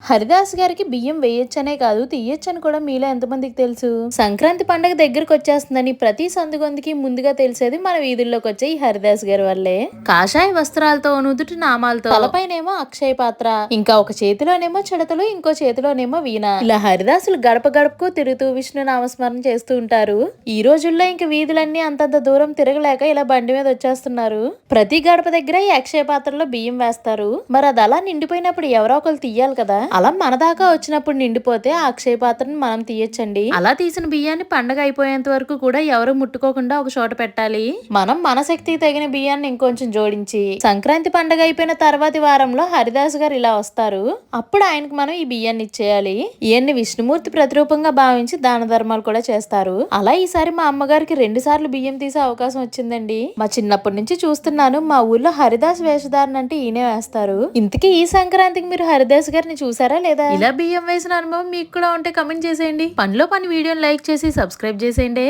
హరిదాస్ గారికి బియ్యం వేయొచ్చనే కాదు తీయొచ్చని కూడా మీలో ఎంతమందికి తెలుసు? సంక్రాంతి పండగ దగ్గరకు వచ్చేస్తుందని ప్రతి సందుగొందికి ముందుగా తెలిసేది మన వీధుల్లోకి వచ్చే ఈ హరిదాస్ గారి వల్లే. కాషాయ వస్త్రాలతో నుదుటి నామాలతో తలపైనేమో అక్షయ పాత్ర, ఇంకా ఒక చేతిలోనేమో చిడతలు, ఇంకో చేతిలోనేమో వీణ. ఇలా హరిదాసులు గడప గడపకు తిరుగుతూ విష్ణు నామస్మరణ చేస్తూ ఉంటారు. ఈ రోజుల్లో ఇంక వీధులన్నీ అంతంత దూరం తిరగలేక ఇలా బండి మీద వచ్చేస్తున్నారు. ప్రతి గడప దగ్గర ఈ అక్షయ పాత్రలో బియ్యం వేస్తారు. మరి అది అలా నిండిపోయినప్పుడు ఎవరో ఒకరు తీయాలి కదా. అలా మన దాకా వచ్చినప్పుడు నిండిపోతే ఆ అక్షయ పాత్రను మనం తీయొచ్చండి. అలా తీసిన బియ్యాన్ని పండగ అయిపోయేంత వరకు కూడా ఎవరు ముట్టుకోకుండా ఒక చోట పెట్టాలి. మనం మన శక్తికి తగిన బియ్యాన్ని ఇంకొంచెం జోడించి సంక్రాంతి పండగ అయిపోయిన తర్వాతి వారంలో హరిదాస్ గారు ఇలా వస్తారు. అప్పుడు ఆయనకు మనం ఈ బియ్యాన్ని ఇచ్చేయాలి. ఈయన్ని విష్ణుమూర్తి ప్రతిరూపంగా భావించి దాన ధర్మాలు కూడా చేస్తారు. అలా ఈసారి మా అమ్మగారికి 2 సార్లు బియ్యం తీసే అవకాశం వచ్చిందండి. మా చిన్నప్పటి నుంచి చూస్తున్నాను, మా ఊర్లో హరిదాస్ వేషధారణ అంటే ఈయనే వేస్తారు. ఇంతకీ ఈ సంక్రాంతికి మీరు హరిదాస్ గారిని చూసారా లేదా? ఇలా బియ్యం వేసిన అనుభవం మీకు కూడా ఉంటే కమెంట్ చేసేయండి. పనిలో పని వీడియోని లైక్ చేసి సబ్స్క్రైబ్ చేసేయండి.